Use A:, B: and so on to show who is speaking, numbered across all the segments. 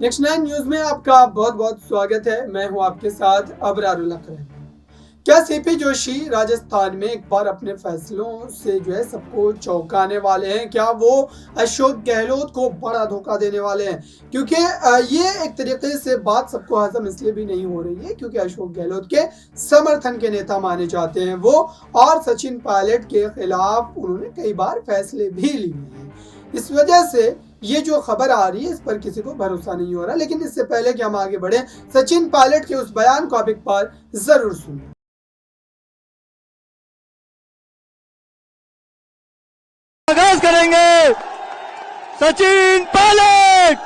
A: Next 9 news में आपका बहुत बहुत स्वागत है। मैं हूं आपके साथ अबरारुल अकरम। क्या सीपी जोशी राजस्थान में एक बार अपने फैसलों से सबको चौंकाने वाले हैं? क्या वो अशोक गहलोत को बड़ा धोखा देने वाले हैं? क्योंकि ये एक तरीके से बात सबको हजम इसलिए भी नहीं हो रही है क्योंकि अशोक गहलोत के समर्थन के नेता माने जाते हैं वो, और सचिन पायलट के खिलाफ उन्होंने कई बार फैसले भी लिए हैं। इस वजह से ये जो खबर आ रही है इस पर किसी को भरोसा नहीं हो रहा। लेकिन इससे पहले कि हम आगे बढ़े, सचिन पायलट के उस बयान को आप एक बार जरूर सुनिए।
B: आगाज करेंगे सचिन पायलट,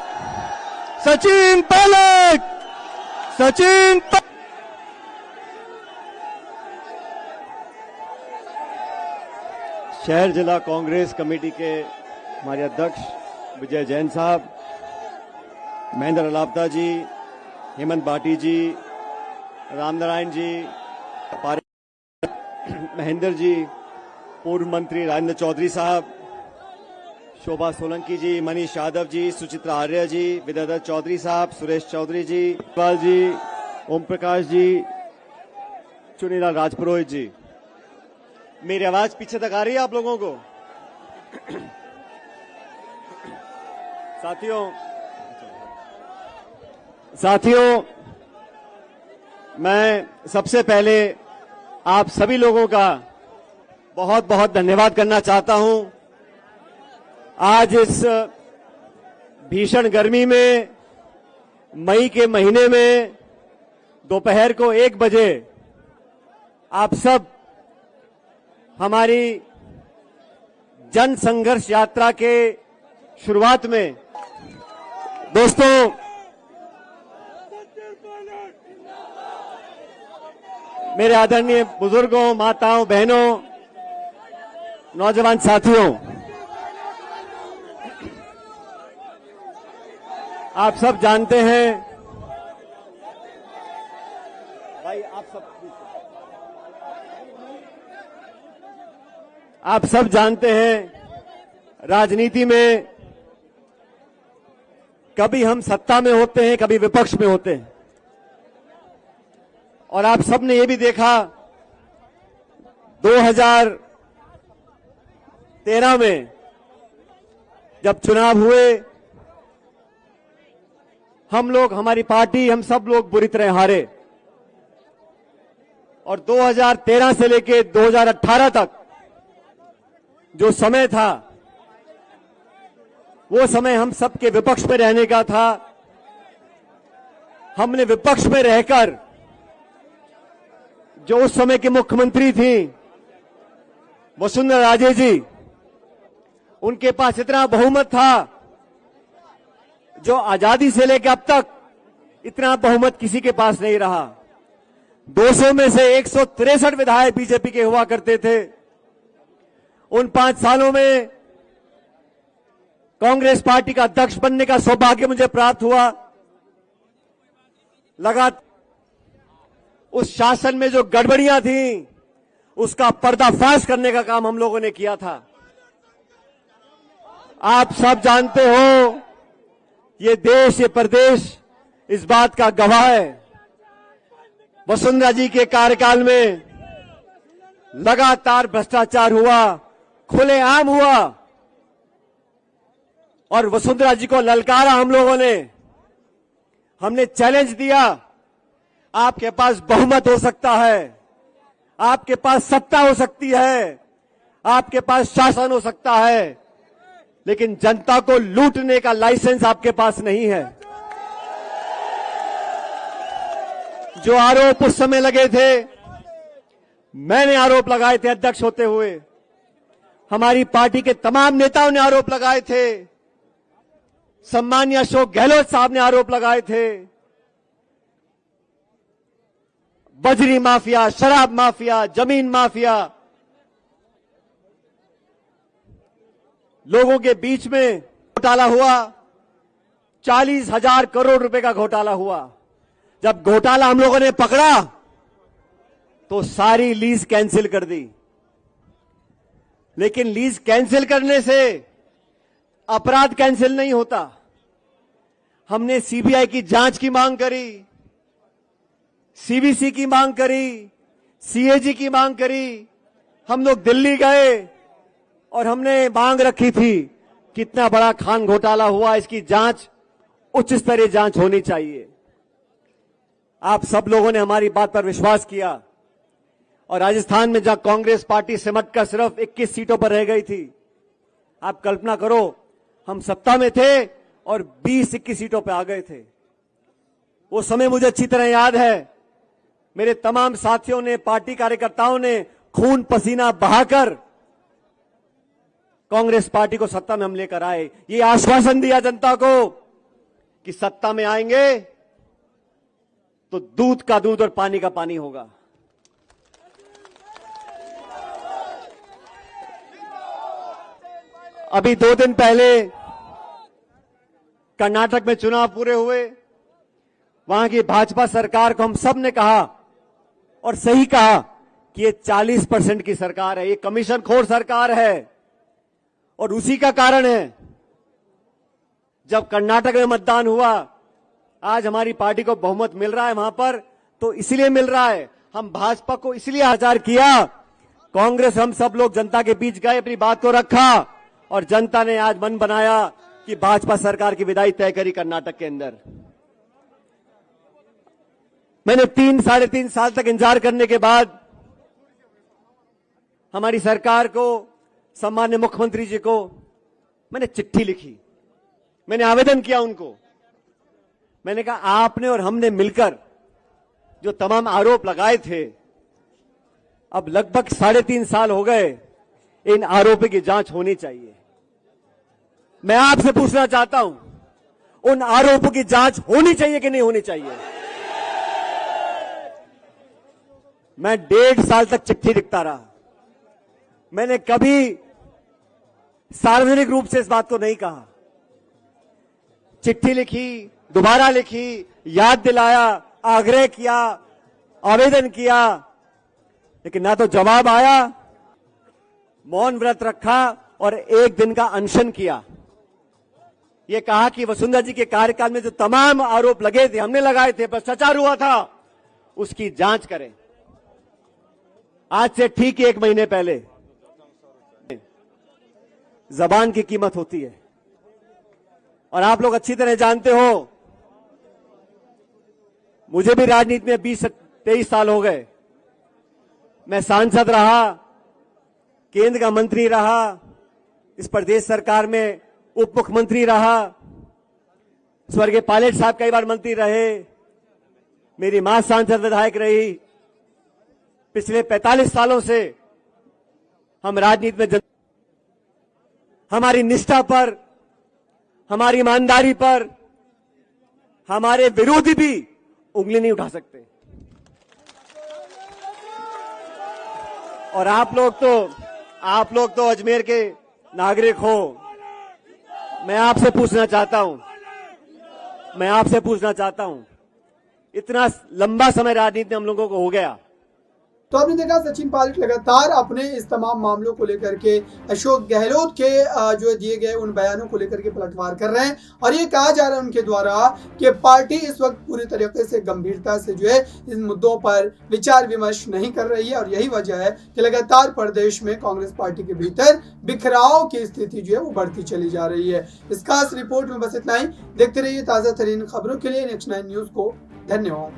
B: सचिन पायलट, सचिन शहर जिला कांग्रेस कमेटी के हमारे अध्यक्ष विजय जैन साहब, महेंद्र अलावता जी, हेमंत भाटी जी, रामनारायण जी, महेंद्र जी, पूर्व मंत्री राजेंद्र चौधरी साहब, शोभा सोलंकी जी, मनीष यादव जी, सुचित्रा आर्य जी, विद्याधर चौधरी साहब, सुरेश चौधरी जी, इकबाल जी, ओम प्रकाश जी, चुनीलाल राजपुरोहित जी। मेरी आवाज पीछे तक आ रही है आप लोगों को? साथियों, मैं सबसे पहले आप सभी लोगों का बहुत बहुत धन्यवाद करना चाहता हूं। आज इस भीषण गर्मी में, मई के महीने में, दोपहर को 1 बजे आप सब हमारी जन संघर्ष यात्रा के शुरुआत में, दोस्तों, मेरे आदरणीय बुजुर्गों, माताओं, बहनों, नौजवान साथियों, आप सब जानते हैं, भाई आप सब जानते हैं, राजनीति में कभी हम सत्ता में होते हैं, कभी विपक्ष में होते हैं। और आप सबने ये भी देखा 2013 में जब चुनाव हुए, हम लोग, हमारी पार्टी, हम सब लोग बुरी तरह हारे। और 2013 से लेकर 2018 तक जो समय था, वो समय हम सबके विपक्ष में रहने का था। हमने विपक्ष में रहकर, जो उस समय की मुख्यमंत्री थी वसुंधरा राजे जी, उनके पास इतना बहुमत था जो आजादी से लेकर अब तक इतना बहुमत किसी के पास नहीं रहा। 200 में से 163 विधायक बीजेपी के हुआ करते थे। उन 5 सालों में कांग्रेस पार्टी का अध्यक्ष बनने का सौभाग्य मुझे प्राप्त हुआ। लगातार उस शासन में जो गड़बड़ियां थीं, उसका पर्दाफाश करने का काम हम लोगों ने किया था। आप सब जानते हो, ये देश, ये प्रदेश इस बात का गवाह है। वसुंधरा जी के कार्यकाल में लगातार भ्रष्टाचार हुआ, खुलेआम हुआ, और वसुंधरा जी को ललकारा हम लोगों ने। हमने चैलेंज दिया, आपके पास बहुमत हो सकता है, आपके पास सत्ता हो सकती है, आपके पास शासन हो सकता है, लेकिन जनता को लूटने का लाइसेंस आपके पास नहीं है। जो आरोप उस समय लगे थे, मैंने आरोप लगाए थे अध्यक्ष होते हुए, हमारी पार्टी के तमाम नेताओं ने आरोप लगाए थे, सम्मानीय अशोक गहलोत साहब ने आरोप लगाए थे। बजरी माफिया, शराब माफिया, जमीन माफिया, लोगों के बीच में घोटाला हुआ। 40,000 करोड़ रुपए का घोटाला हुआ। जब घोटाला हम लोगों ने पकड़ा तो सारी लीज कैंसिल कर दी। लेकिन लीज कैंसिल करने से अपराध कैंसिल नहीं होता। हमने सीबीआई की जांच की मांग करी, सीवीसी की मांग करी, सीएजी की मांग करी। हम लोग दिल्ली गए और हमने मांग रखी थी कितना बड़ा खान घोटाला हुआ, इसकी जांच उच्च स्तरीय जांच होनी चाहिए। आप सब लोगों ने हमारी बात पर विश्वास किया और राजस्थान में जहां कांग्रेस पार्टी सिमटकर सिर्फ 21 सीटों पर रह गई थी, आप कल्पना करो हम सत्ता में थे और 20-21 सीटों पर आ गए थे। वो समय मुझे अच्छी तरह याद है। मेरे तमाम साथियों ने, पार्टी कार्यकर्ताओं ने खून पसीना बहाकर कांग्रेस पार्टी को सत्ता में हम लेकर आए। ये आश्वासन दिया जनता को कि सत्ता में आएंगे तो दूध का दूध और पानी का पानी होगा। अभी 2 दिन पहले कर्नाटक में चुनाव पूरे हुए। वहां की भाजपा सरकार को हम सब ने कहा और सही कहा कि ये 40% की सरकार है, ये कमीशन खोर सरकार है। और उसी का कारण है जब कर्नाटक में मतदान हुआ, आज हमारी पार्टी को बहुमत मिल रहा है वहां पर, तो इसलिए मिल रहा है, हम भाजपा को इसलिए आचार किया। कांग्रेस हम सब लोग जनता के बीच गए, अपनी बात को रखा और जनता ने आज मन बनाया कि भाजपा सरकार की विदाई तय करी कर्नाटक के अंदर। मैंने 3-3.5 साल तक इंतजार करने के बाद हमारी सरकार को, सम्मान्य मुख्यमंत्री जी को मैंने चिट्ठी लिखी, मैंने आवेदन किया उनको। मैंने कहा आपने और हमने मिलकर जो तमाम आरोप लगाए थे, अब लगभग 3.5 साल हो गए, इन आरोपों की जांच होनी चाहिए। मैं आपसे पूछना चाहता हूं, उन आरोपों की जांच होनी चाहिए कि नहीं होनी चाहिए? मैं 1.5 साल तक चिट्ठी लिखता रहा। मैंने कभी सार्वजनिक रूप से इस बात को नहीं कहा। चिट्ठी लिखी, दोबारा लिखी, याद दिलाया, आग्रह किया, आवेदन किया, लेकिन ना तो जवाब आया। मौन व्रत रखा और 1 दिन का अनशन किया। ये कहा कि वसुंधरा जी के कार्यकाल में जो तमाम आरोप लगे थे, हमने लगाए थे, भ्रष्टाचार हुआ था, उसकी जांच करें। आज से ठीक 1 महीने पहले जबान की कीमत होती है और आप लोग अच्छी तरह जानते हो, मुझे भी राजनीति में 20-23 साल हो गए। मैं सांसद रहा, केंद्र का मंत्री रहा, इस प्रदेश सरकार में उप मुख्यमंत्री रहा, स्वर्गीय पायलट साहब कई बार मंत्री रहे, मेरी मां सांसद विधायक रही। पिछले 45 सालों से हम राजनीति में हमारी निष्ठा पर, हमारी ईमानदारी पर हमारे विरोधी भी उंगली नहीं उठा सकते। और आप लोग तो अजमेर के नागरिक हो। मैं आपसे पूछना चाहता हूं, इतना लंबा समय राजनीति में हम लोगों को हो गया।
A: तो आपने देखा सचिन पायलट लगातार अपने इस तमाम मामलों को लेकर के अशोक गहलोत के जो दिए गए उन बयानों को लेकर के पलटवार कर रहे हैं और ये कहा जा रहा है उनके द्वारा कि पार्टी इस वक्त पूरी तरीके से गंभीरता से जो है इन मुद्दों पर विचार विमर्श नहीं कर रही है और यही वजह है कि लगातार प्रदेश में कांग्रेस पार्टी के भीतर बिखराव की स्थिति जो है वो बढ़ती चली जा रही है। इस खास रिपोर्ट में बस इतना ही। देखते रहिए ताजा तरीन खबरों के लिए नेक्स्ट 9 न्यूज को। धन्यवाद।